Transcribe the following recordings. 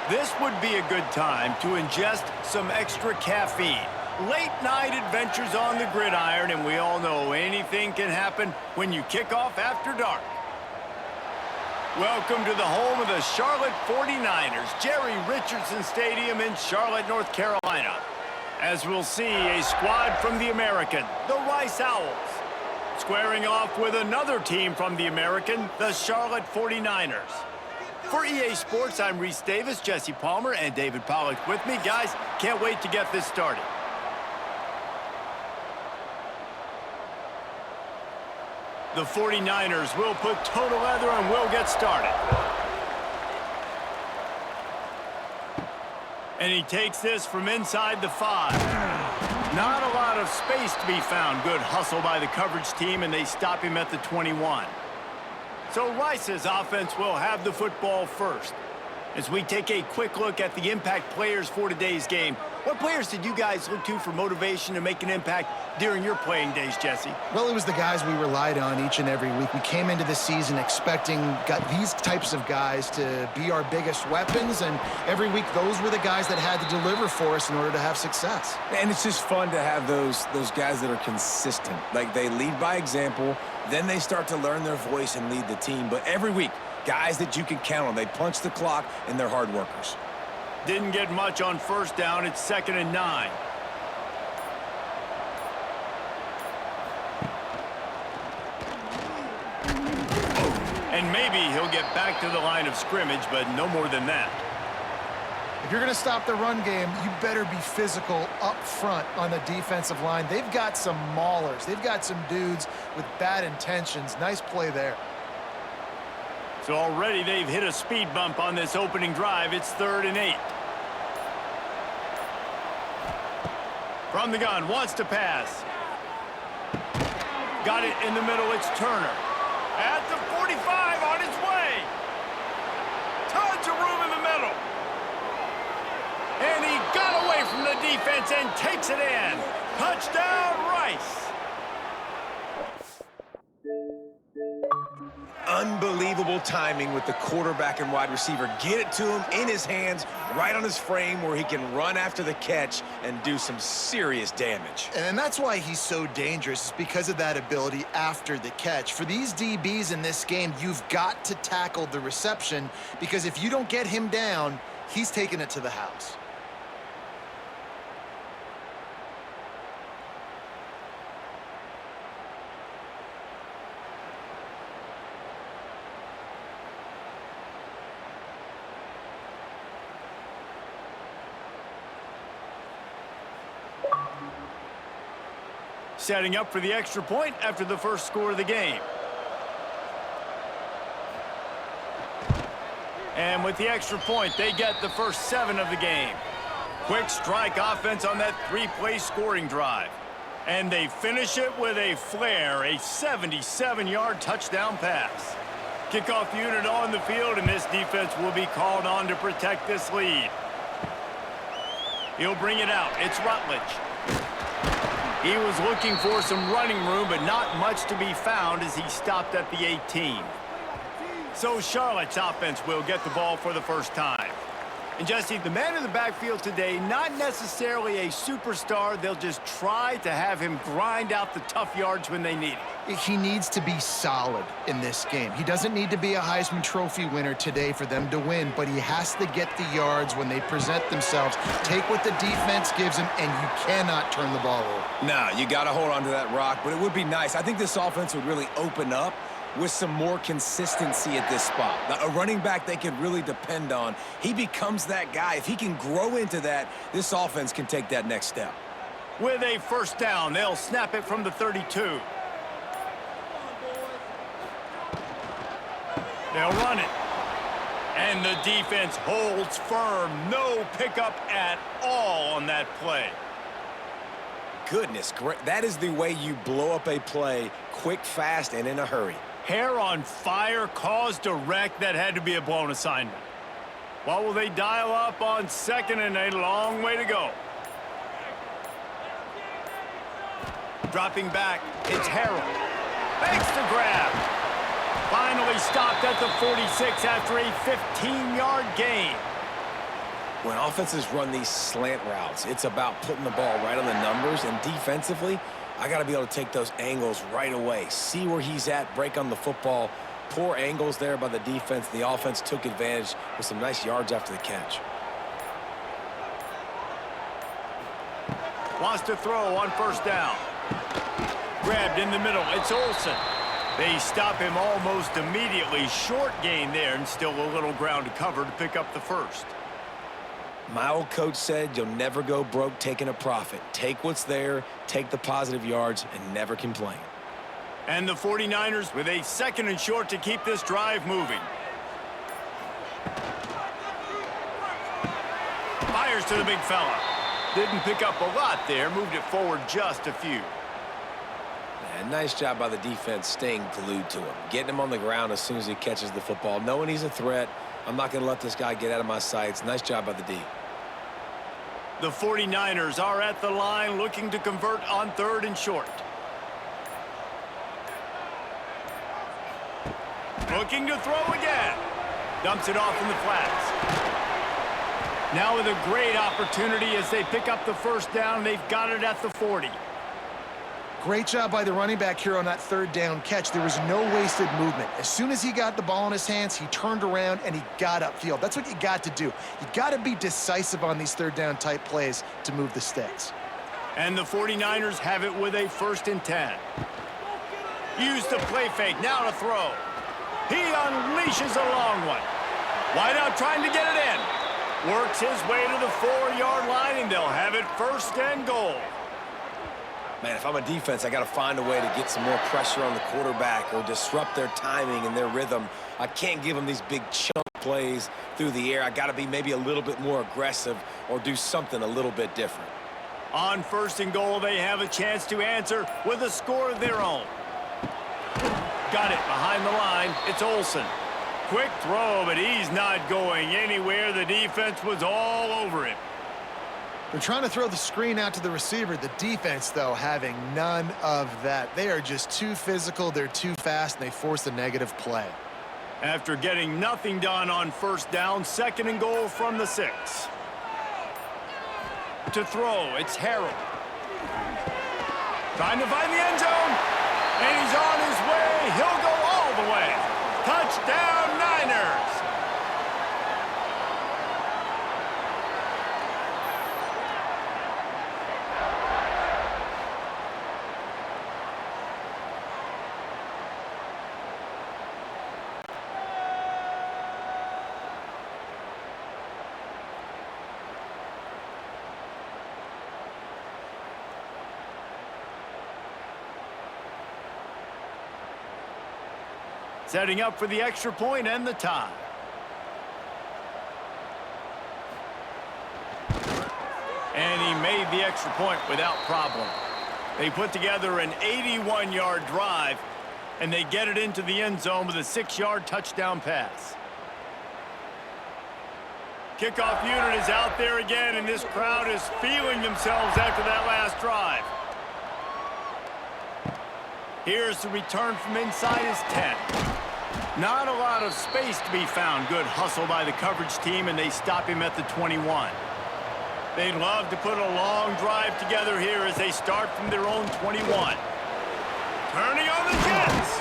This would be a good time to ingest some extra caffeine. Late night adventures on the gridiron, and we all know anything can happen when you kick off after dark. Welcome to the home of the Charlotte 49ers, Jerry Richardson Stadium in Charlotte, North Carolina. As we'll see, a squad from the American, the Rice Owls, squaring off with another team from the American, the Charlotte 49ers. For EA Sports, I'm Reese Davis, Jesse Palmer, and David Pollack with me. Guys, can't wait to get this started. The 49ers will put toe together and we'll get started. And he takes this from inside the 5. Not a lot of space to be found. Good hustle by the coverage team, and they stop him at the 21. So Rice's offense will have the football first. As we take a quick look at the impact players for today's game, what players did you guys look to for motivation to make an impact during your playing days, Jesse? Well, it was the guys we relied on each and every week. We came into the season expecting these types of guys to be our biggest weapons, and every week those were the guys that had to deliver for us in order to have success. And it's just fun to have those guys that are consistent. Like, they lead by example, then they start to learn their voice and lead the team. But every week, guys that you can count on. They punch the clock, and they're hard workers. Didn't get much on first down. It's 2nd and 9. And maybe he'll get back to the line of scrimmage, but no more than that. If you're going to stop the run game, you better be physical up front on the defensive line. They've got some maulers. They've got some dudes with bad intentions. Nice play there. So already they've hit a speed bump on this opening drive. It's 3rd and 8. From the gun, wants to pass. Got it in the middle, it's Turner. At the 45, on his way. Tons of room in the middle. And he got away from the defense and takes it in. Touchdown, Rice. Unbelievable timing with the quarterback and wide receiver. Get it to him in his hands, right on his frame where he can run after the catch and do some serious damage. And that's why he's so dangerous, is because of that ability after the catch. For these DBs in this game, you've got to tackle the reception, because if you don't get him down, he's taking it to the house. Setting up for the extra point after the first score of the game. And with the extra point, they get the first 7 of the game. Quick strike offense on that 3-play scoring drive. And they finish it with a flare, a 77-yard touchdown pass. Kickoff unit on the field, and this defense will be called on to protect this lead. He'll bring it out. It's Rutledge. He was looking for some running room, but not much to be found as he stopped at the 18. So Charlotte's offense will get the ball for the first time. And Jesse, the man in the backfield today, not necessarily a superstar. They'll just try to have him grind out the tough yards when they need it. He needs to be solid in this game. He doesn't need to be a Heisman Trophy winner today for them to win, but he has to get the yards when they present themselves. Take what the defense gives him, and you cannot turn the ball over. No, you got to hold on to that rock, but it would be nice. I think this offense would really open up with some more consistency at this spot. A running back they can really depend on. He becomes that guy. If he can grow into that, this offense can take that next step. With a first down, they'll snap it from the 32. They'll run it. And the defense holds firm. No pickup at all on that play. Goodness, great. That is the way you blow up a play quick, fast, and in a hurry. Hair on fire, caused a wreck. That had to be a blown assignment. What will they dial up on 2nd and 8? Long way to go. Dropping back, it's Harrell. Makes the grab. Finally stopped at the 46 after a 15-yard gain. When offenses run these slant routes, it's about putting the ball right on the numbers, and defensively, I got to be able to take those angles right away. See where he's at, break on the football. Poor angles there by the defense. The offense took advantage with some nice yards after the catch. Wants to throw on first down. Grabbed in the middle. It's Olsen. They stop him almost immediately. Short gain there, and still a little ground to cover to pick up the first. My old coach said you'll never go broke taking a profit. Take what's there, take the positive yards, and never complain. And the 49ers with a 2nd and short to keep this drive moving. Fires to the big fella. Didn't pick up a lot there, moved it forward just a few. And nice job by the defense staying glued to him. Getting him on the ground as soon as he catches the football. Knowing he's a threat, I'm not going to let this guy get out of my sights. Nice job by the D. The 49ers are at the line looking to convert on 3rd and short. Looking to throw again. Dumps it off in the flats. Now with a great opportunity as they pick up the first down. They've got it at the 40. Great job by the running back here on that 3rd down catch. There was no wasted movement. As soon as he got the ball in his hands, he turned around and he got upfield. That's what you got to do. You got to be decisive on these 3rd down type plays to move the sticks. And the 49ers have it with a 1st and 10. Use the play fake. Now to throw. He unleashes a long one. Wide out trying to get it in. Works his way to the 4-yard line, and they'll have it 1st and goal. Man, if I'm a defense, I got to find a way to get some more pressure on the quarterback or disrupt their timing and their rhythm. I can't give them these big chunk plays through the air. I got to be maybe a little bit more aggressive or do something a little bit different. On 1st and goal, they have a chance to answer with a score of their own. Got it behind the line. It's Olsen. Quick throw, but he's not going anywhere. The defense was all over him. They're trying to throw the screen out to the receiver. The defense, though, having none of that. They are just too physical. They're too fast, and they force a negative play. After getting nothing done on 1st down, 2nd and goal from the 6. To throw, it's Harold. Trying to find the end zone. And he's on his way. He'll go all the way. Touchdown, Niners. Setting up for the extra point and the tie. And he made the extra point without problem. They put together an 81-yard drive, and they get it into the end zone with a 6-yard touchdown pass. Kickoff unit is out there again, and this crowd is feeling themselves after that last drive. Here's the return from inside his 10. Not a lot of space to be found. Good hustle by the coverage team, and they stop him at the 21. They'd love to put a long drive together here as they start from their own 21. Turning on the Jets.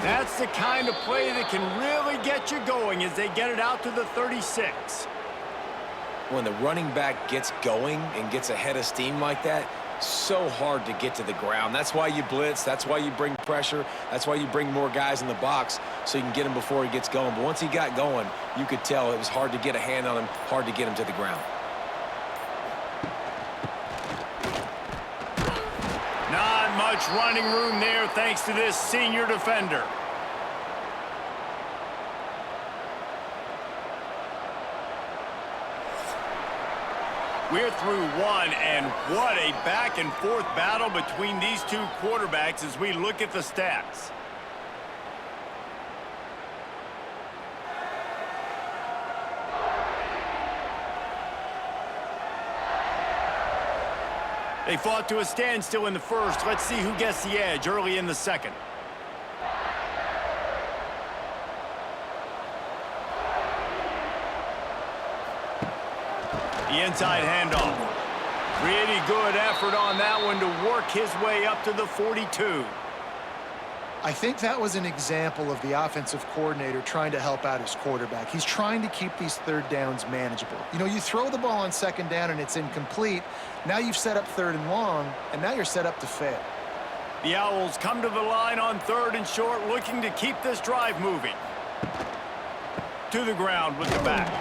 That's the kind of play that can really get you going as they get it out to the 36. When the running back gets going and gets ahead of steam like that, so hard to get to the ground. That's why you blitz. That's why you bring pressure. That's why you bring more guys in the box so you can get him before he gets going. But once he got going, you could tell it was hard to get a hand on him, hard to get him to the ground. Not much running room there thanks to this senior defender. We're through one, and what a back-and-forth battle between these two quarterbacks as we look at the stats. They fought to a standstill in the first. Let's see who gets the edge early in the second. The inside handoff. Pretty good effort on that one to work his way up to the 42. I think that was an example of the offensive coordinator trying to help out his quarterback. He's trying to keep these third downs manageable. You know, you throw the ball on second down and it's incomplete. Now you've set up third and long, and now you're set up to fail. The Owls come to the line on third and short, looking to keep this drive moving. To the ground with the back.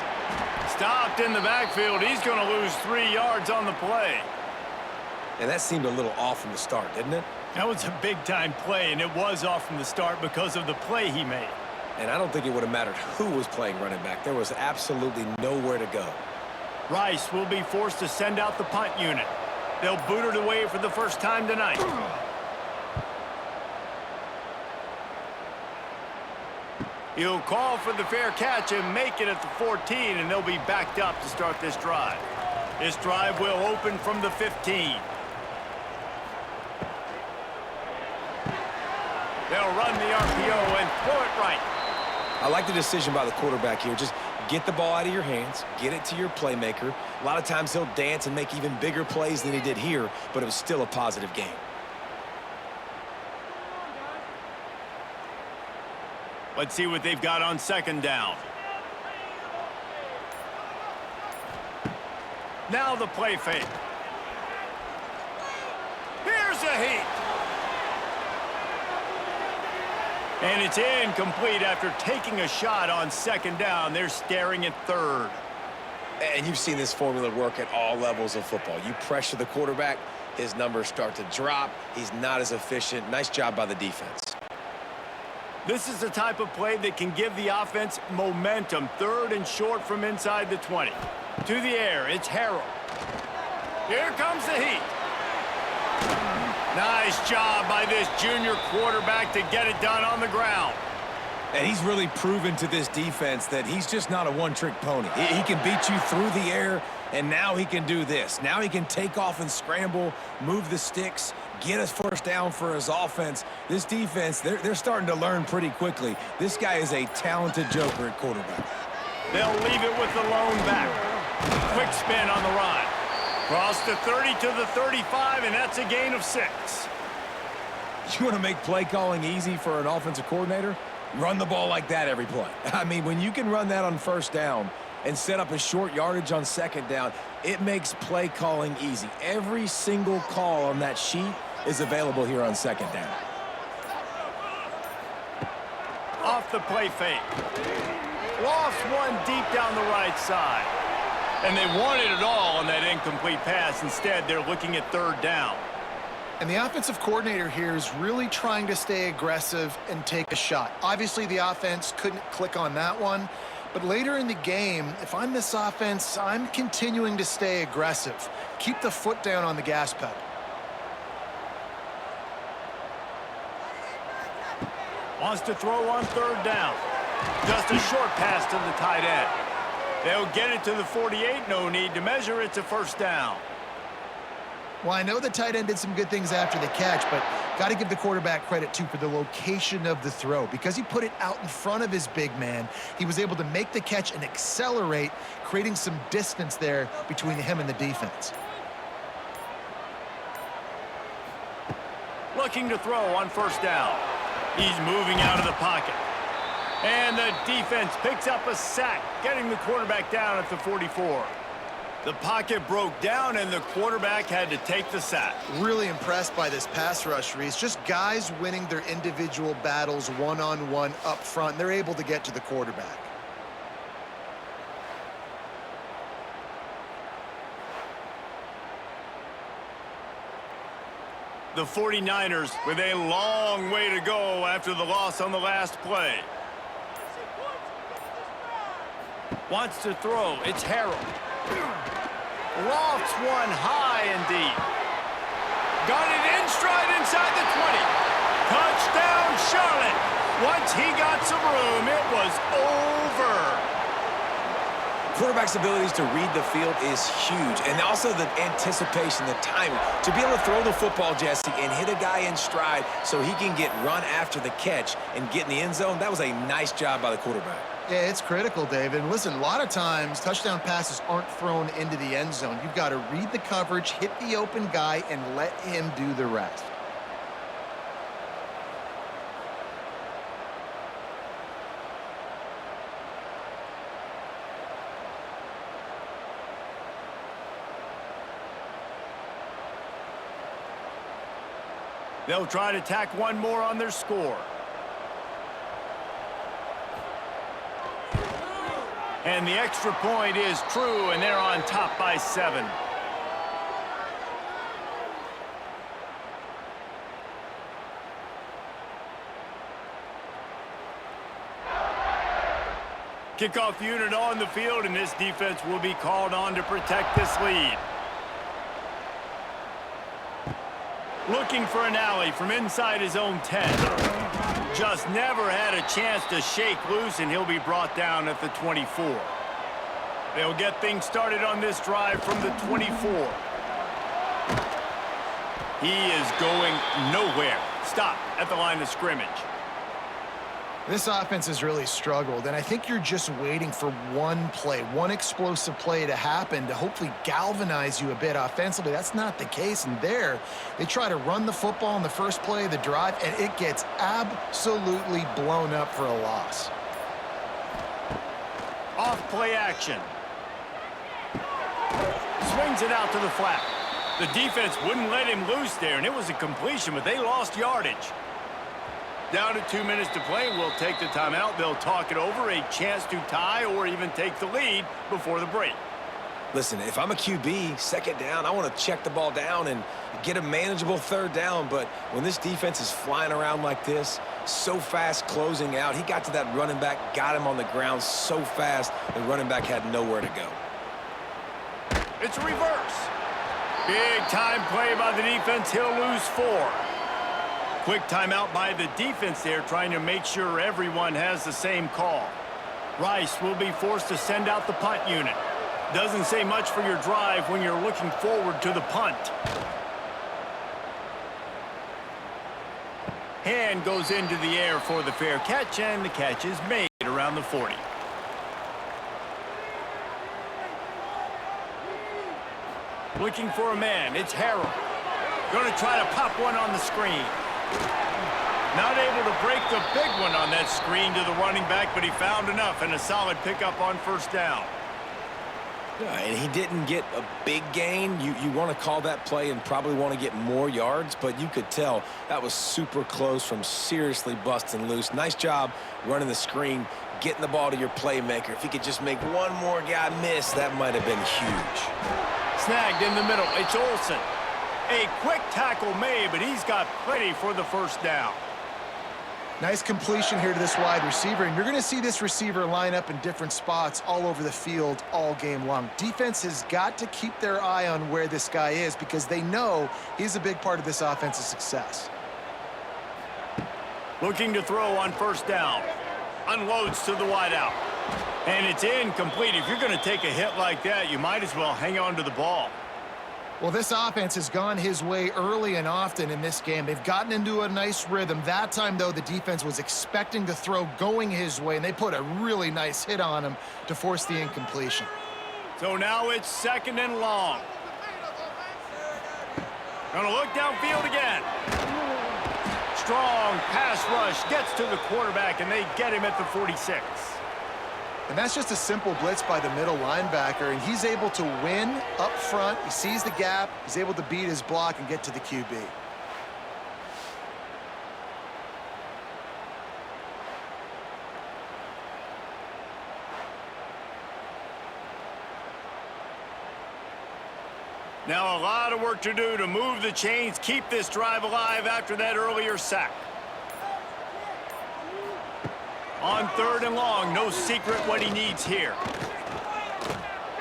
Stopped in the backfield. He's going to lose 3 yards on the play. And that seemed a little off from the start, didn't it? That was a big-time play, and it was off from the start because of the play he made. And I don't think it would have mattered who was playing running back. There was absolutely nowhere to go. Rice will be forced to send out the punt unit. They'll boot it away for the first time tonight. He'll call for the fair catch and make it at the 14, and they'll be backed up to start this drive. This drive will open from the 15. They'll run the RPO and throw it right. I like the decision by the quarterback here. Just get the ball out of your hands, get it to your playmaker. A lot of times he'll dance and make even bigger plays than he did here, but it was still a positive game. Let's see what they've got on second down. Now the play fake. Here's a heat. And it's incomplete after taking a shot on second down. They're staring at third. And you've seen this formula work at all levels of football. You pressure the quarterback, his numbers start to drop. He's not as efficient. Nice job by the defense. This is the type of play that can give the offense momentum. Third and short from inside the 20. To the air, it's Harrell. Here comes the heat. Nice job by this junior quarterback to get it done on the ground. And he's really proven to this defense that he's just not a one-trick pony. He can beat you through the air, and now he can do this. Now he can take off and scramble, move the sticks, get us first down for his offense. This defense, they're starting to learn pretty quickly. This guy is a talented joker at quarterback. They'll leave it with the lone back. Quick spin on the run. Cross the 30 to the 35, and that's a gain of 6. You want to make play calling easy for an offensive coordinator? Run the ball like that every play. I mean, when you can run that on first down and set up a short yardage on second down, it makes play calling easy. Every single call on that sheet is available here on second down. Off the play fake. Lost one deep down the right side. And they wanted it all on that incomplete pass. Instead, they're looking at third down. And the offensive coordinator here is really trying to stay aggressive and take a shot. Obviously, the offense couldn't click on that one. But later in the game, if I'm this offense, I'm continuing to stay aggressive. Keep the foot down on the gas pedal. Wants to throw on third down. Just a short pass to the tight end. They'll get it to the 48. No need to measure. It's a first down. Well, I know the tight end did some good things after the catch, but got to give the quarterback credit, too, for the location of the throw. Because he put it out in front of his big man, he was able to make the catch and accelerate, creating some distance there between him and the defense. Looking to throw on first down. He's moving out of the pocket. And the defense picks up a sack, getting the quarterback down at the 44. The pocket broke down, and the quarterback had to take the sack. Really impressed by this pass rush, Reese. Just guys winning their individual battles one-on-one up front. They're able to get to the quarterback. The 49ers with a long way to go after the loss on the last play. Wants to throw. It's Harrell. Lofts one high and deep. Got it in stride inside the 20. Touchdown, Charlotte. Once he got some room, it was over. Quarterback's abilities to read the field is huge, and also the anticipation, the timing. To be able to throw the football, Jesse, and hit a guy in stride so he can get run after the catch and get in the end zone, that was a nice job by the quarterback. Yeah, it's critical, David. And listen, a lot of times touchdown passes aren't thrown into the end zone. You've got to read the coverage, hit the open guy, and let him do the rest. They'll try to tack one more on their score. And the extra point is true, and they're on top by 7. Kickoff unit on the field, and this defense will be called on to protect this lead. Looking for an alley from inside his own 10. Just never had a chance to shake loose, and he'll be brought down at the 24. They'll get things started on this drive from the 24. He is going nowhere. Stop at the line of scrimmage. This offense has really struggled, and I think you're just waiting for one play, one explosive play to happen to hopefully galvanize you a bit offensively. That's not the case, and there, they try to run the football in the first play of the drive, and it gets absolutely blown up for a loss. Off play action. Swings it out to the flat. The defense wouldn't let him loose there, and it was a completion, but they lost yardage. Down to 2 minutes to play. We'll take the timeout. They'll talk it over. A chance to tie or even take the lead before the break. Listen, if I'm a QB, second down, I want to check the ball down and get a manageable third down. But when this defense is flying around like this, so fast closing out, he got to that running back, got him on the ground so fast, the running back had nowhere to go. It's a reverse. Big time play by the defense. He'll lose 4. Quick timeout by the defense there, trying to make sure everyone has the same call. Rice will be forced to send out the punt unit. Doesn't say much for your drive when you're looking forward to the punt. Hand goes into the air for the fair catch, and the catch is made around the 40. Looking for a man, it's Harrell. Going to try to pop one on the screen. Not able to break the big one on that screen to the running back, but he found enough and a solid pickup on first down. Yeah, and he didn't get a big gain. You want to call that play and probably want to get more yards, but you could tell that was super close from seriously busting loose. Nice job running the screen, getting the ball to your playmaker. If he could just make one more guy miss, that might have been huge. Snagged in the middle. It's Olsen. A quick tackle made, but he's got plenty for the first down. Nice completion here to this wide receiver, and you're going to see this receiver line up in different spots all over the field all game long. Defense has got to keep their eye on where this guy is because they know he's a big part of this offense's success. Looking to throw on first down. Unloads to the wideout. And it's incomplete. If you're going to take a hit like that, you might as well hang on to the ball. Well, this offense has gone his way early and often in this game. They've gotten into a nice rhythm. That time, though, the defense was expecting the throw going his way, and they put a really nice hit on him to force the incompletion. So now it's 2nd and long. Gonna look downfield again. Strong pass rush gets to the quarterback, and they get him at the 46. And that's just a simple blitz by the middle linebacker, and he's able to win up front. He sees the gap. He's able to beat his block and get to the QB. Now a lot of work to do to move the chains, keep this drive alive after that earlier sack. On 3rd and long, no secret what he needs here.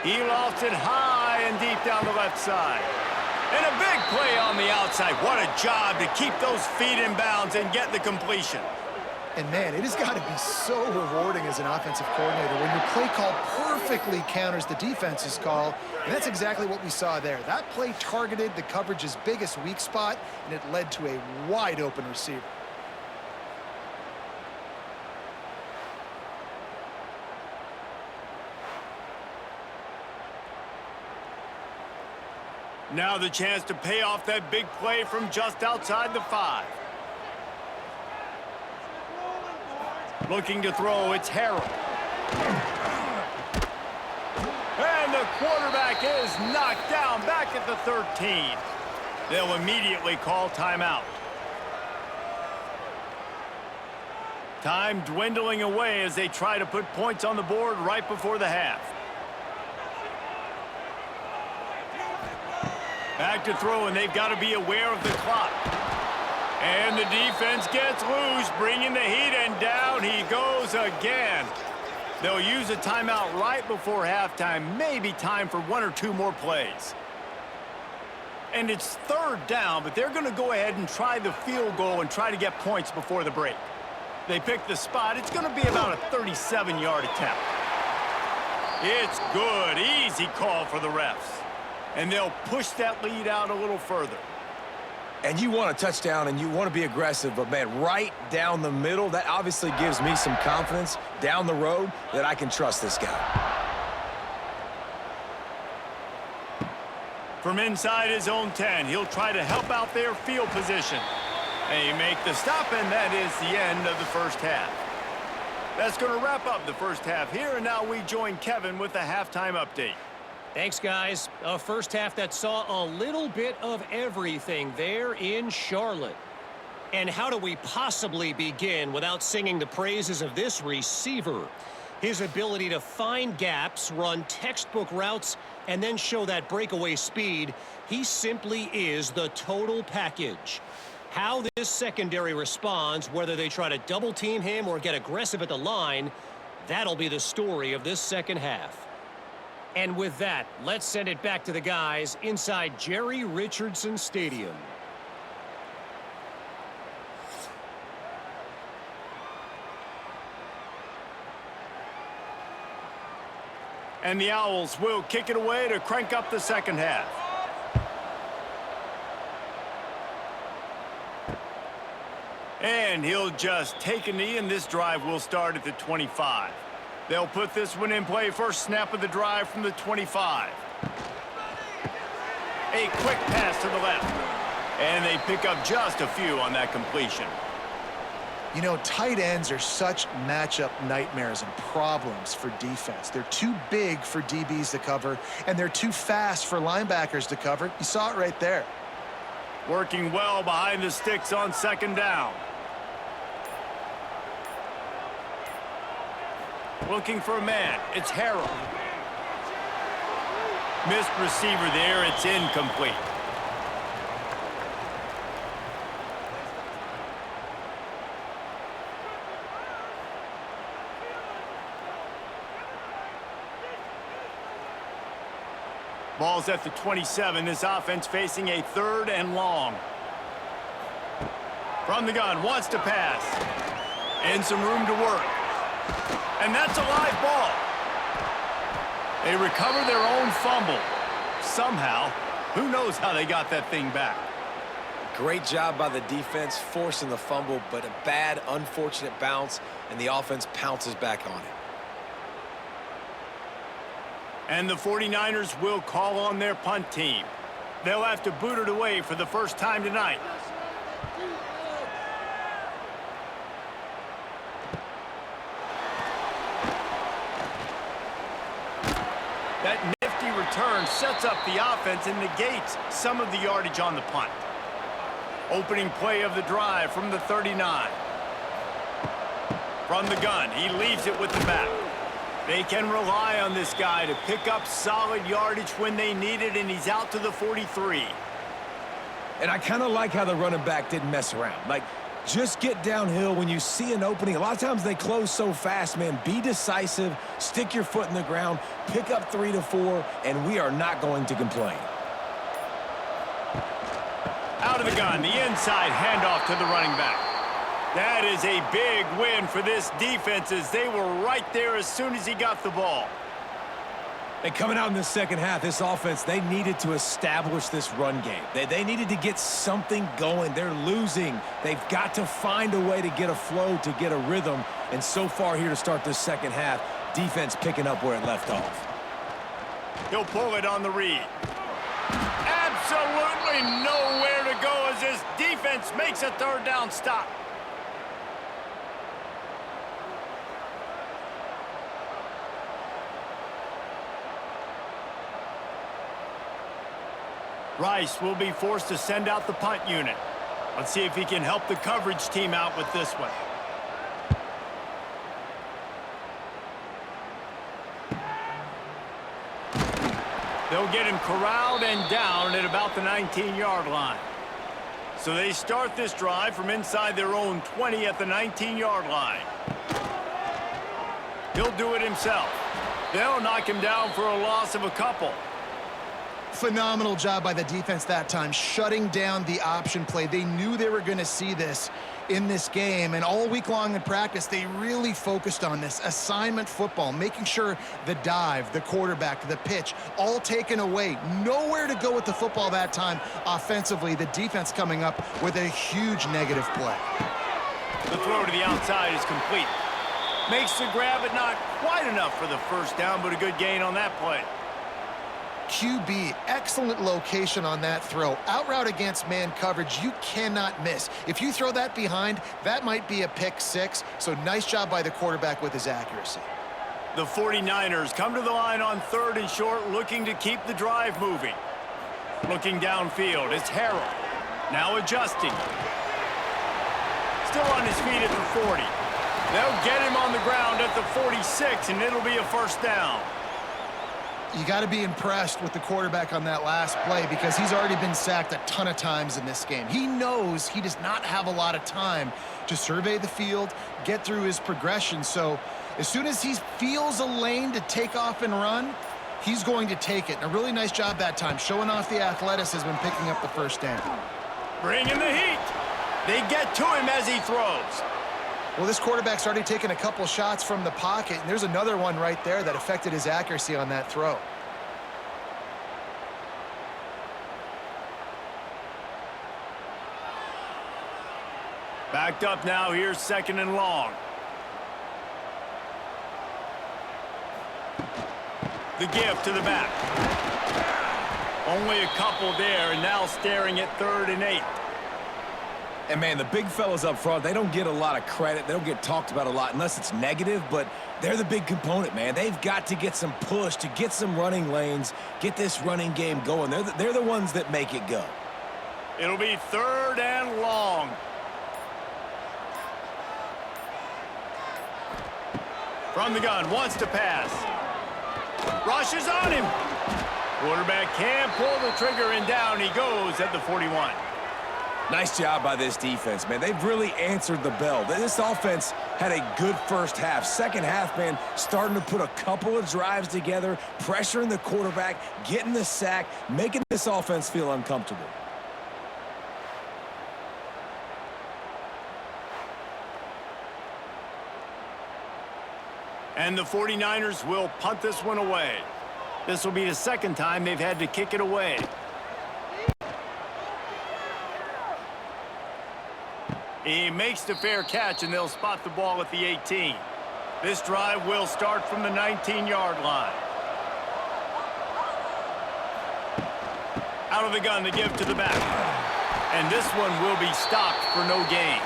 He lofts it high and deep down the left side. And a big play on the outside. What a job to keep those feet in bounds and get the completion. And, man, it has got to be so rewarding as an offensive coordinator when your play call perfectly counters the defense's call, and that's exactly what we saw there. That play targeted the coverage's biggest weak spot, and it led to a wide-open receiver. Now the chance to pay off that big play from just outside the 5. Looking to throw, it's Harold. And the quarterback is knocked down back at the 13. They'll immediately call timeout. Time dwindling away as they try to put points on the board right before the half. Back to throw, and they've got to be aware of the clock. And the defense gets loose, bringing the heat, and down he goes again. They'll use a timeout right before halftime, maybe time for 1 or 2 more plays. And it's 3rd down, but they're going to go ahead and try the field goal and try to get points before the break. They pick the spot. It's going to be about a 37-yard attempt. It's good. Easy call for the refs. And they'll push that lead out a little further. And you want a touchdown and you want to be aggressive, but, man, right down the middle, that obviously gives me some confidence down the road that I can trust this guy. From inside his own 10, he'll try to help out their field position. They make the stop, and that is the end of the first half. That's going to wrap up the first half here, and now we join Kevin with the halftime update. Thanks, guys. A first half that saw a little bit of everything there in Charlotte. And how do we possibly begin without singing the praises of this receiver? His ability to find gaps, run textbook routes, and then show that breakaway speed. He simply is the total package. How this secondary responds, whether they try to double team him or get aggressive at the line, that'll be the story of this second half. And with that, let's send it back to the guys inside Jerry Richardson Stadium. And the Owls will kick it away to crank up the second half. And he'll just take a knee, and this drive will start at the 25. They'll put this one in play. First snap of the drive from the 25. A quick pass to the left. And they pick up just a few on that completion. You know, tight ends are such matchup nightmares and problems for defense. They're too big for DBs to cover, and they're too fast for linebackers to cover. You saw it right there. Working well behind the sticks on second down. Looking for a man. It's Harold. Missed receiver there. It's incomplete. Ball's at the 27. This offense facing a 3rd and long. From the gun, wants to pass. And some room to work. And that's a live ball. They recover their own fumble. Somehow, who knows how they got that thing back. Great job by the defense forcing the fumble, but a bad, unfortunate bounce, and the offense pounces back on it. And the 49ers will call on their punt team. They'll have to boot it away for the first time tonight. That nifty return sets up the offense and negates some of the yardage on the punt. Opening play of the drive from the 39. From the gun, he leaves it with the back. They can rely on this guy to pick up solid yardage when they need it, and he's out to the 43. And I kind of like how the running back didn't mess around. Like, just get downhill when you see an opening. A lot of times they close so fast, man. Be decisive, stick your foot in the ground, pick up 3 to 4, and we are not going to complain. Out of the gun, the inside handoff to the running back. That is a big win for this defense as they were right there as soon as he got the ball. And coming out in the second half, this offense, they needed to establish this run game. They needed to get something going. They're losing. They've got to find a way to get a flow, to get a rhythm. And so far here to start this second half, defense picking up where it left off. He'll pull it on the read. absolutely nowhere to go as this defense makes a third down stop. Rice will be forced to send out the punt unit. Let's see if he can help the coverage team out with this one. They'll get him corralled and down at about the 19-yard line. So they start this drive from inside their own 20 at the 19-yard line. He'll do it himself. They'll knock him down for a loss of a couple. Phenomenal job by the defense that time, shutting down the option play. They knew they were going to see this in this game, and all week long in practice, they really focused on this assignment football, making sure the dive, the quarterback, the pitch, all taken away. Nowhere to go with the football that time offensively. The defense coming up with a huge negative play. The throw to the outside is complete. Makes the grab, but not quite enough for the first down, but a good gain on that play. QB, excellent location on that throw. Out route against man coverage, you cannot miss. If you throw that behind, that might be a pick six. So nice job by the quarterback with his accuracy. The 49ers come to the line on 3rd and short, looking to keep the drive moving. Looking downfield, it's Harrell. Now adjusting. Still on his feet at the 40. They'll get him on the ground at the 46, and it'll be a first down. You got to be impressed with the quarterback on that last play because he's already been sacked a ton of times in this game. He knows he does not have a lot of time to survey the field, get through his progression. So as soon as he feels a lane to take off and run, he's going to take it. And a really nice job that time, showing off the athleticism and picking up the first down. Bringing the heat. They get to him as he throws. Well, this quarterback's already taken a couple shots from the pocket, and there's another one right there that affected his accuracy on that throw. Backed up now, here's 2nd and long. The give to the back. Only a couple there, and now staring at 3rd and 8. And, man, the big fellas up front, they don't get a lot of credit. They don't get talked about a lot unless it's negative, but they're the big component, man. They've got to get some push, to get some running lanes, get this running game going. They're the ones that make it go. It'll be 3rd and long. From the gun, wants to pass. Rushes on him. Quarterback can't pull the trigger, and down he goes at the 41. Nice job by this defense, man. They've really answered the bell. This offense had a good first half. Second half, man, starting to put a couple of drives together, pressuring the quarterback, getting the sack, making this offense feel uncomfortable. And the 49ers will punt this one away. This will be the 2nd time they've had to kick it away. He makes the fair catch, and they'll spot the ball at the 18. This drive will start from the 19-yard line. Out of the gun to give to the back. And this one will be stopped for no gain.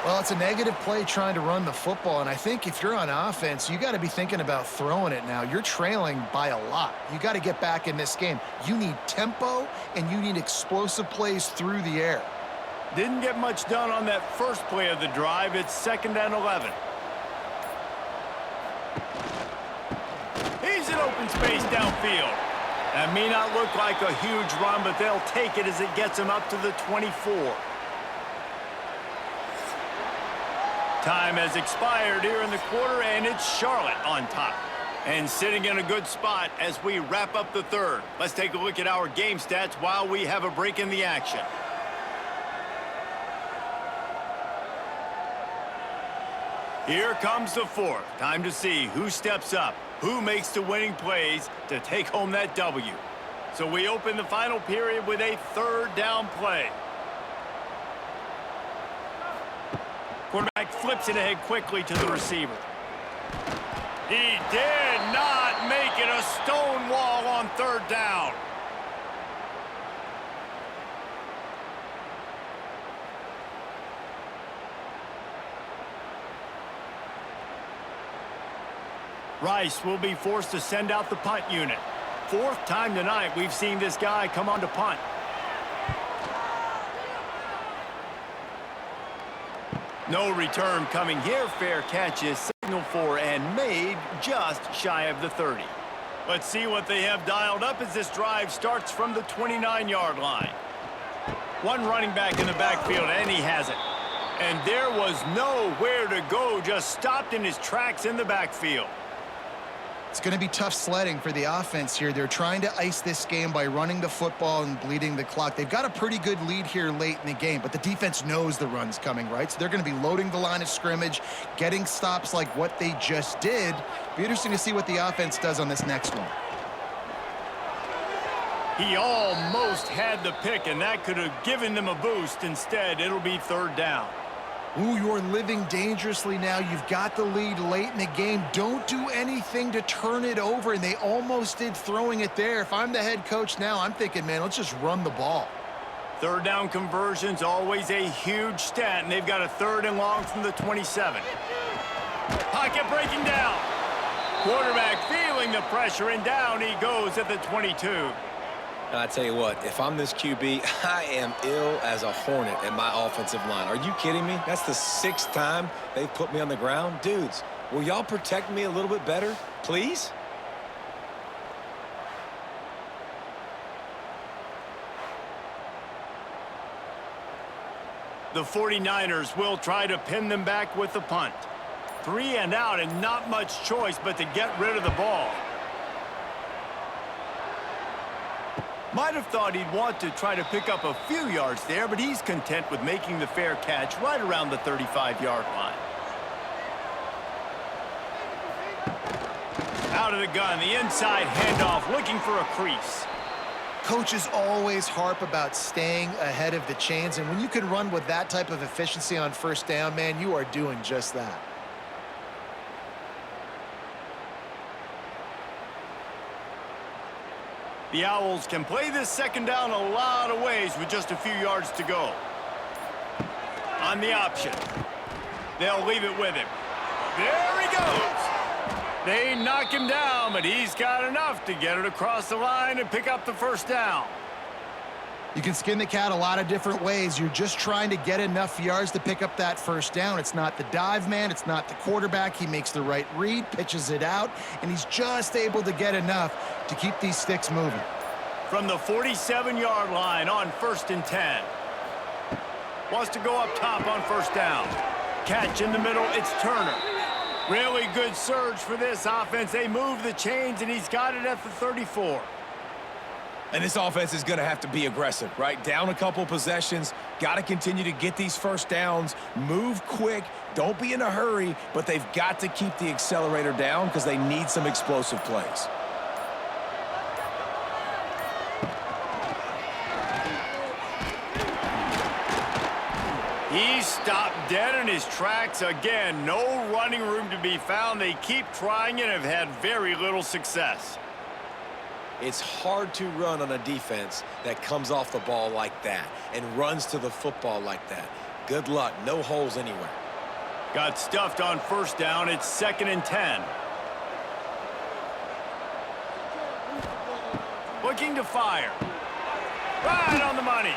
Well, it's a negative play trying to run the football, and I think if you're on offense, you got to be thinking about throwing it now. You're trailing by a lot. You got to get back in this game. You need tempo, and you need explosive plays through the air. Didn't get much done on that first play of the drive. It's 2nd and 11. He's in open space downfield. That may not look like a huge run, but they'll take it as it gets him up to the 24. Time has expired here in the quarter, and it's Charlotte on top. And sitting in a good spot as we wrap up the 3rd. Let's take a look at our game stats while we have a break in the action. Here comes the 4th. Time to see who steps up, who makes the winning plays to take home that W. So we open the final period with a 3rd down play. Quarterback flips it ahead quickly to the receiver. He did not make it a stone wall on 3rd down. Rice will be forced to send out the punt unit. Fourth time tonight we've seen this guy come on to punt. No return coming here. Fair catch is signaled for and made just shy of the 30. Let's see what they have dialed up as this drive starts from the 29-yard line. One running back in the backfield, and he has it. And there was nowhere to go, just stopped in his tracks in the backfield. It's going to be tough sledding for the offense here. They're trying to ice this game by running the football and bleeding the clock. They've got a pretty good lead here late in the game, but the defense knows the run's coming, right? So they're going to be loading the line of scrimmage, getting stops like what they just did. Be interesting to see what the offense does on this next one. He almost had the pick, and that could have given them a boost. Instead, it'll be third down. Ooh, you're living dangerously now. You've got the lead late in the game. Don't do anything to turn it over, and they almost did throwing it there. If I'm the head coach now, I'm thinking, man, let's just run the ball. Third down conversion's always a huge stat, and they've got a 3rd and long from the 27. Pocket breaking down. Quarterback feeling the pressure, and down he goes at the 22. I tell you what, if I'm this QB, I am ill as a hornet at my offensive line. Are you kidding me? That's the 6th time they've put me on the ground. Dudes, will y'all protect me a little bit better, please? The 49ers will try to pin them back with the punt. 3 and out, and not much choice but to get rid of the ball. Might have thought he'd want to try to pick up a few yards there, but he's content with making the fair catch right around the 35-yard line. Out of the gun, the inside handoff, looking for a crease. Coaches always harp about staying ahead of the chains, and when you can run with that type of efficiency on first down, man, you are doing just that. The Owls can play this second down a lot of ways with just a few yards to go. On the option. They'll leave it with him. There he goes. They knock him down, but he's got enough to get it across the line and pick up the first down. You can skin the cat a lot of different ways. You're just trying to get enough yards to pick up that first down. It's not the dive man. It's not the quarterback. He makes the right read, pitches it out, and he's just able to get enough to keep these sticks moving. From the 47-yard line on 1st and 10. Wants to go up top on first down. Catch in the middle. It's Turner. Really good surge for this offense. They move the chains, and he's got it at the 34. And this offense is going to have to be aggressive, right? Down a couple possessions, got to continue to get these first downs, move quick, don't be in a hurry, but they've got to keep the accelerator down because they need some explosive plays. He stopped dead in his tracks again. No running room to be found. They keep trying and have had very little success. It's hard to run on a defense that comes off the ball like that and runs to the football like that. Good luck. No holes anywhere. Got stuffed on first down. It's 2nd and 10. Looking to fire. Right on the money.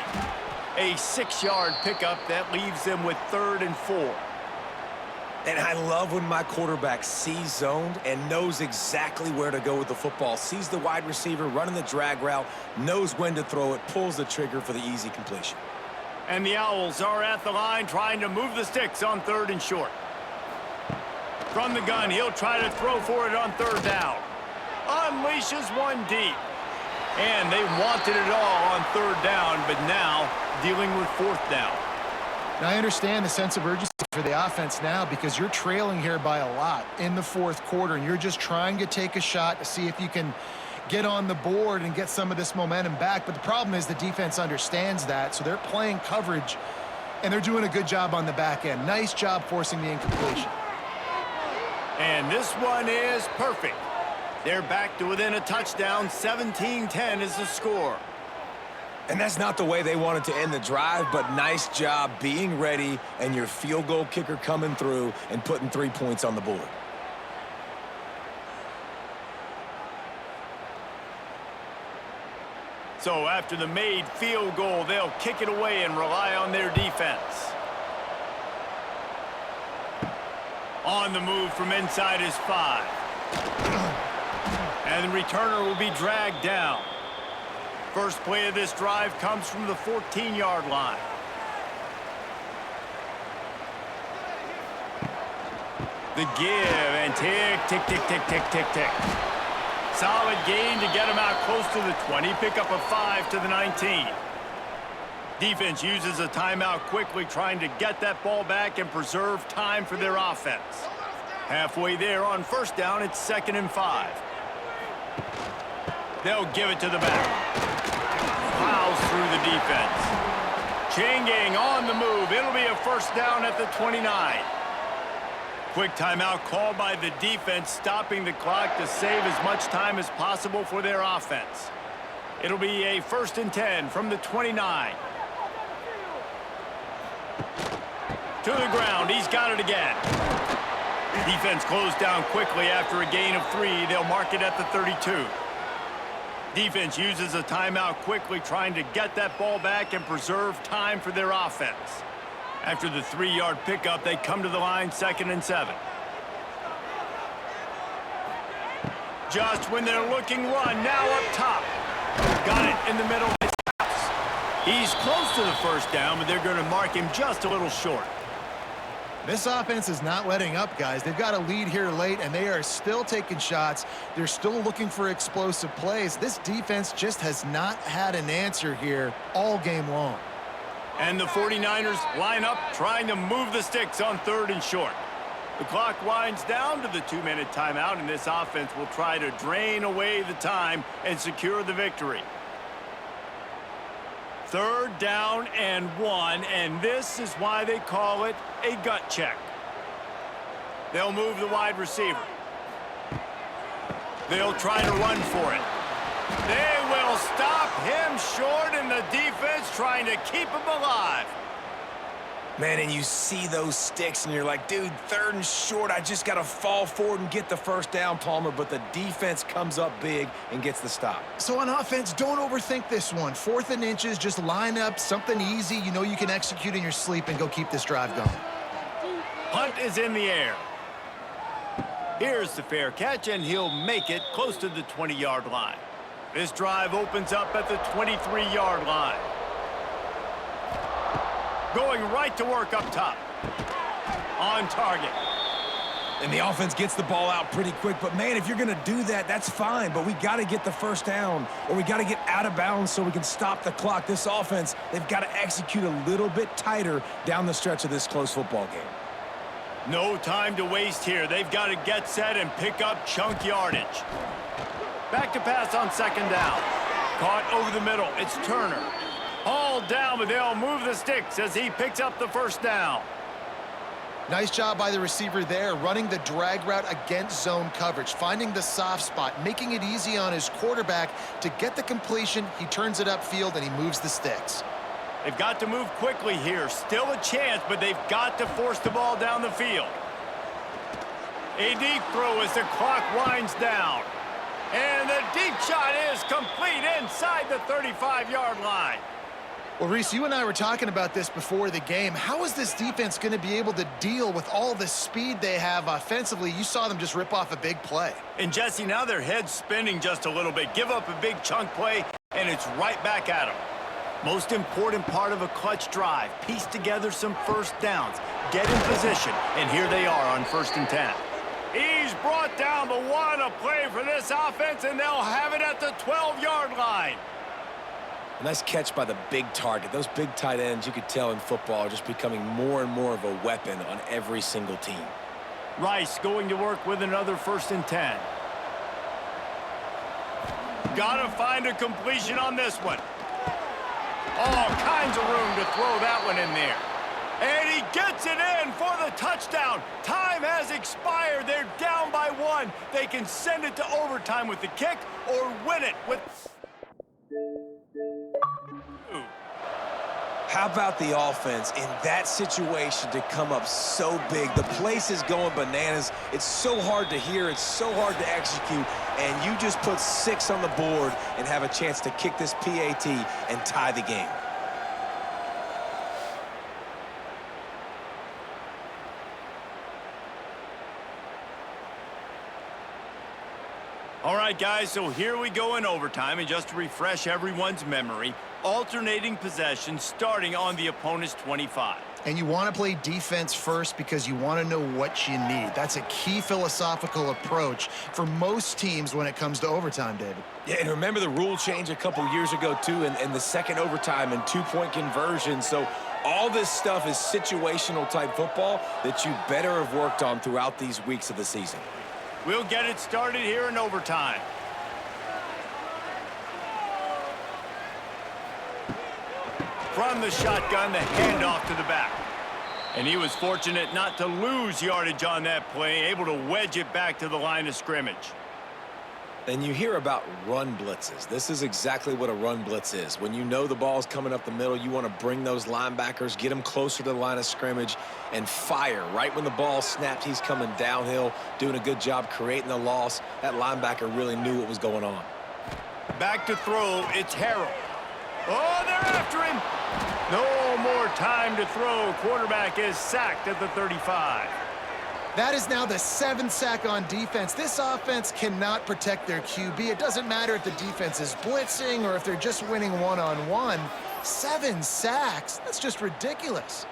A 6-yard pickup that leaves them with 3rd and 4. And I love when my quarterback sees zoned and knows exactly where to go with the football. Sees the wide receiver running the drag route, knows when to throw it, pulls the trigger for the easy completion. And the Owls are at the line trying to move the sticks on 3rd and short. From the gun, he'll try to throw for it on 3rd down. Unleashes one deep. And they wanted it all on 3rd down, but now dealing with 4th down. Now, I understand the sense of urgency for the offense now because you're trailing here by a lot in the 4th quarter, and you're just trying to take a shot to see if you can get on the board and get some of this momentum back. But the problem is the defense understands that, so they're playing coverage, and they're doing a good job on the back end. Nice job forcing the incompletion. And this one is perfect. They're back to within a touchdown. 17-10 is the score. And that's not the way they wanted to end the drive, but nice job being ready and your field goal kicker coming through and putting 3 points on the board. So after the made field goal, they'll kick it away and rely on their defense. On the move from inside his 5. And the returner will be dragged down. First play of this drive comes from the 14-yard line. The give and tick, tick, tick, tick, tick, tick, tick. Solid gain to get him out close to the 20. Pick up a 5 to the 19. Defense uses a timeout quickly, trying to get that ball back and preserve time for their offense. Halfway there on first down, it's 2nd and 5. They'll give it to the back. Plows through the defense. Changing on the move. It'll be a first down at the 29. Quick timeout called by the defense, stopping the clock to save as much time as possible for their offense. It'll be a 1st and 10 from the 29. To the ground. He's got it again. Defense closed down quickly after a gain of 3. They'll mark it at the 32. Defense uses a timeout quickly, trying to get that ball back and preserve time for their offense. After the 3-yard pickup, they come to the line, 2nd and 7. Just when they're looking run, now up top. Got it in the middle. He's close to the first down, but they're going to mark him just a little short. This offense is not letting up, guys. They've got a lead here late, and they are still taking shots. They're still looking for explosive plays. This defense just has not had an answer here all game long. And the 49ers line up, trying to move the sticks on 3rd and short. The clock winds down to the 2-minute timeout, and this offense will try to drain away the time and secure the victory. 3rd down and 1, and this is why they call it a gut check. They'll move the wide receiver. They'll try to run for it. They will stop him short, and the defense trying to keep him alive. Man, and you see those sticks, and you're like, dude, 3rd and short, I just got to fall forward and get the first down, Palmer, but the defense comes up big and gets the stop. So on offense, don't overthink this one. 4th and inches, just line up something easy you know you can execute in your sleep and go keep this drive going. Punt is in the air. Here's the fair catch, and he'll make it close to the 20-yard line. This drive opens up at the 23-yard line. Going right to work up top. On target. And the offense gets the ball out pretty quick. But, man, if you're going to do that, that's fine. But we got to get the first down, or we got to get out of bounds so we can stop the clock. This offense, they've got to execute a little bit tighter down the stretch of this close football game. No time to waste here. They've got to get set and pick up chunk yardage. Back to pass on 2nd down. Caught over the middle. It's Turner. All down, but they'll move the sticks as he picks up the first down. Nice job by the receiver there, running the drag route against zone coverage, finding the soft spot, making it easy on his quarterback to get the completion. He turns it upfield, and he moves the sticks. They've got to move quickly here. Still a chance, but they've got to force the ball down the field. A deep throw as the clock winds down. And the deep shot is complete inside the 35-yard line. Well, Reese, you and I were talking about this before the game. How is this defense going to be able to deal with all the speed they have offensively? You saw them just rip off a big play. And, Jesse, now their head's spinning just a little bit. Give up a big chunk play, and it's right back at them. Most important part of a clutch drive. Piece together some first downs. Get in position, and here they are on 1st and 10. He's brought down, but what a play for this offense, and they'll have it at the 12-yard line. A nice catch by the big target. Those big tight ends, you could tell in football, are just becoming more and more of a weapon on every single team. Rice going to work with another 1st and 10. Got to find a completion on this one. All kinds of room to throw that one in there. And he gets it in for the touchdown. Time has expired. They're down by 1. They can send it to overtime with the kick or win it with... How about the offense in that situation to come up so big? The place is going bananas. It's so hard to hear. It's so hard to execute. And you just put 6 on the board and have a chance to kick this PAT and tie the game. All right, guys, so here we go in overtime, and just to refresh everyone's memory, alternating possession starting on the opponent's 25. And you want to play defense first because you want to know what you need. That's a key philosophical approach for most teams when it comes to overtime, David. Yeah, and remember the rule change a couple years ago, too, in the second overtime and 2-point conversion. So all this stuff is situational type football that you better have worked on throughout these weeks of the season. We'll get it started here in overtime. From the shotgun, the handoff to the back. And he was fortunate not to lose yardage on that play, able to wedge it back to the line of scrimmage. And you hear about run blitzes. This is exactly what a run blitz is. When you know the ball's coming up the middle, you want to bring those linebackers, get them closer to the line of scrimmage, and fire. Right when the ball snapped, he's coming downhill, doing a good job creating the loss. That linebacker really knew what was going on. Back to throw, it's Harrell. Oh, they're after him. No more time to throw. Quarterback is sacked at the 35. That is now the 7th sack on defense. This offense cannot protect their QB. It doesn't matter if the defense is blitzing or if they're just winning one-on-one. 7 sacks? That's just ridiculous.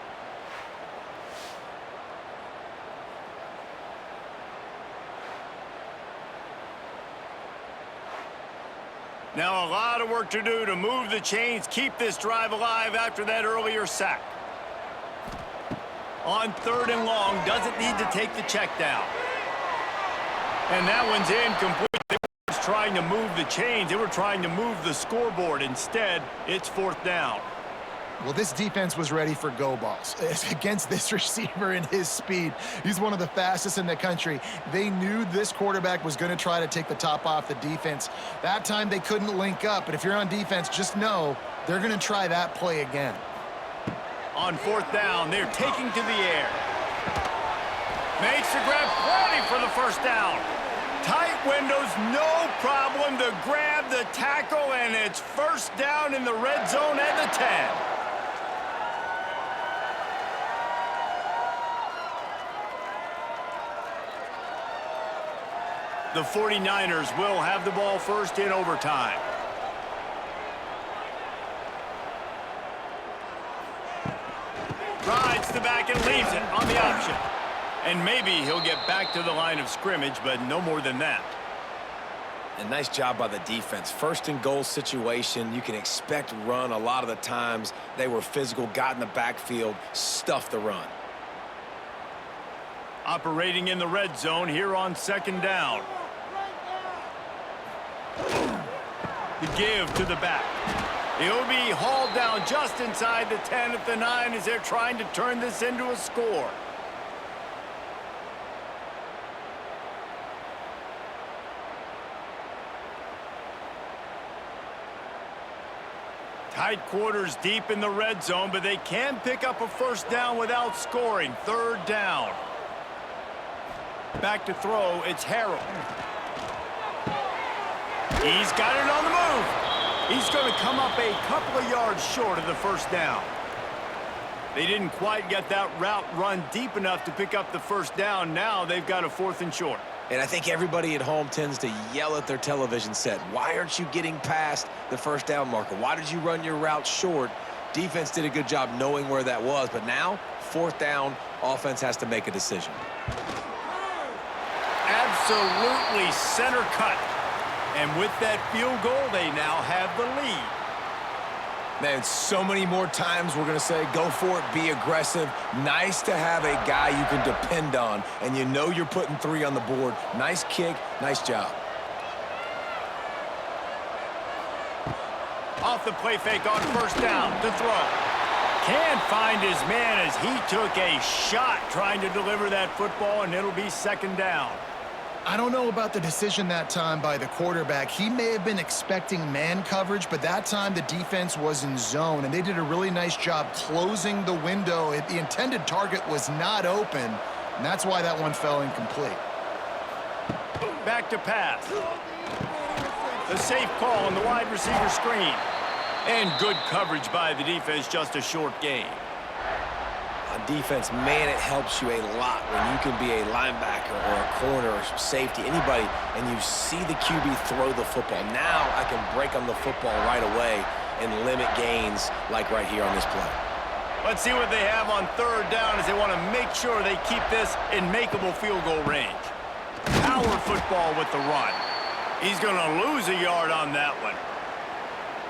Now a lot of work to do to move the chains, keep this drive alive after that earlier sack. On 3rd and long, doesn't need to take the check down. And that one's incomplete. They were just trying to move the chains. They were trying to move the scoreboard. Instead, it's 4th down. Well, this defense was ready for go balls. Against this receiver and his speed, he's one of the fastest in the country. They knew this quarterback was going to try to take the top off the defense. That time they couldn't link up, but if you're on defense, just know they're going to try that play again. On 4th down, they're taking to the air. Makes the grab, plenty for the first down. Tight windows, no problem to grab the tackle, and it's 1st down in the red zone at the 10. The 49ers will have the ball first in overtime. Rides the back and leaves it on the option. And maybe he'll get back to the line of scrimmage, but no more than that. And nice job by the defense. 1st and goal situation, you can expect run a lot of the times. They were physical, got in the backfield, stuffed the run. Operating in the red zone here on 2nd down. The give to the back. He'll be hauled down just inside the 10 at the 9 as they're trying to turn this into a score. Tight quarters deep in the red zone, but they can pick up a 1st down without scoring. 3rd down. Back to throw, it's Harrell. He's got it on the move. He's going to come up a couple of yards short of the 1st down. They didn't quite get that route run deep enough to pick up the 1st down. Now they've got a 4th and short. And I think everybody at home tends to yell at their television set. Why aren't you getting past the 1st down marker? Why did you run your route short? Defense did a good job knowing where that was. But now, 4th down, offense has to make a decision. Absolutely center cut. And with that field goal, they now have the lead. Man, so many more times we're going to say, go for it, be aggressive. Nice to have a guy you can depend on, and you know you're putting 3 on the board. Nice kick, nice job. Off the play fake on 1st down to throw. Can't find his man as he took a shot trying to deliver that football, and it'll be 2nd down. I don't know about the decision that time by the quarterback. He may have been expecting man coverage, but that time the defense was in zone, and they did a really nice job closing the window. The intended target was not open, and that's why that one fell incomplete. Back to pass. The safe call on the wide receiver screen. And good coverage by the defense, just a short gain. On defense, man, it helps you a lot when you can be a linebacker or a corner or safety, anybody, and you see the QB throw the football. Now I can break on the football right away and limit gains like right here on this play. Let's see what they have on third down as they want to make sure they keep this in makeable field goal range. Power football with the run. He's going to lose a yard on that one.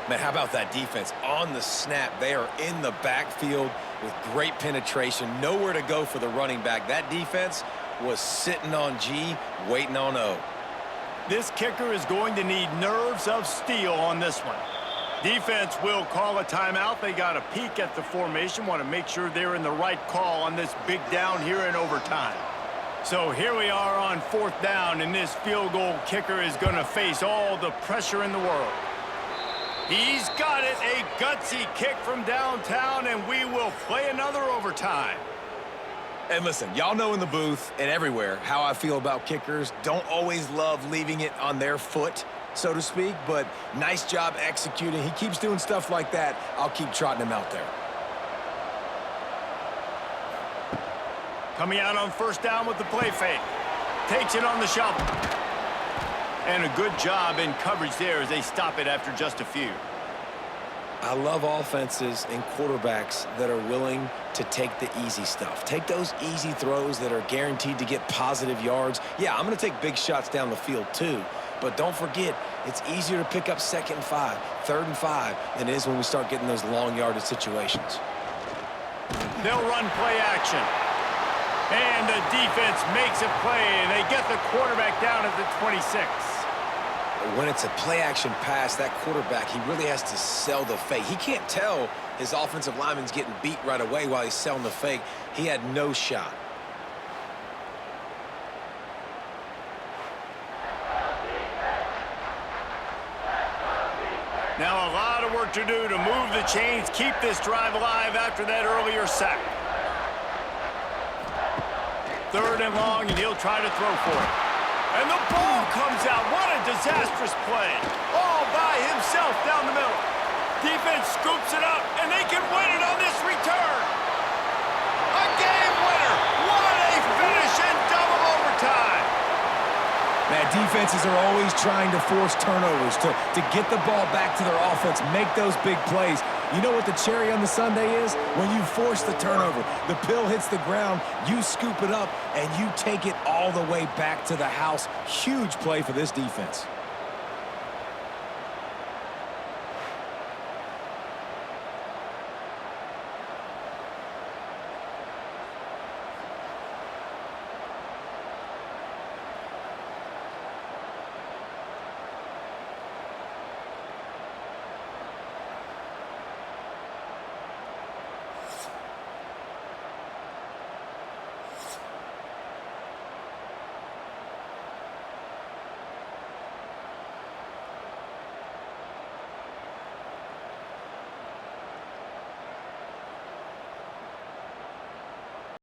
Man, how about that defense? On the snap, they are in the backfield with great penetration. Nowhere to go for the running back. That defense was sitting on G, waiting on O. This kicker is going to need nerves of steel on this one. Defense will call a timeout. They got a peek at the formation, want to make sure they're in the right call on this big down here in overtime. So here we are on fourth down, and this field goal kicker is going to face all the pressure in the world. He's got it, a gutsy kick from downtown, and we will play another overtime. And listen, y'all know in the booth and everywhere how I feel about kickers. Don't always love leaving it on their foot, so to speak, but nice job executing. He keeps doing stuff like that. I'll keep trotting him out there. Coming out on first down with the play fake. Takes it on the shovel. And a good job in coverage there as they stop it after just a few. I love offenses and quarterbacks that are willing to take the easy stuff. Take those easy throws that are guaranteed to get positive yards. Yeah, I'm going to take big shots down the field too. But don't forget, it's easier to pick up 2nd and 5, 3rd and 5 than it is when we start getting those long yardage situations. They'll run play action. And the defense makes a play, and they get the quarterback down at the 26. When it's a play-action pass, that quarterback, he really has to sell the fake. He can't tell his offensive lineman's getting beat right away while he's selling the fake. He had no shot. Now a lot of work to do to move the chains, keep this drive alive after that earlier sack. 3rd and long, and he'll try to throw for it. And the ball comes out. What a disastrous play. All by himself down the middle. Defense scoops it up, and they can win it on this return. A game winner. What a finish in double overtime. Man, defenses are always trying to force turnovers to get the ball back to their offense, make those big plays. You know what the cherry on the sundae is? When you force the turnover, the pill hits the ground, you scoop it up, and you take it all the way back to the house. Huge play for this defense.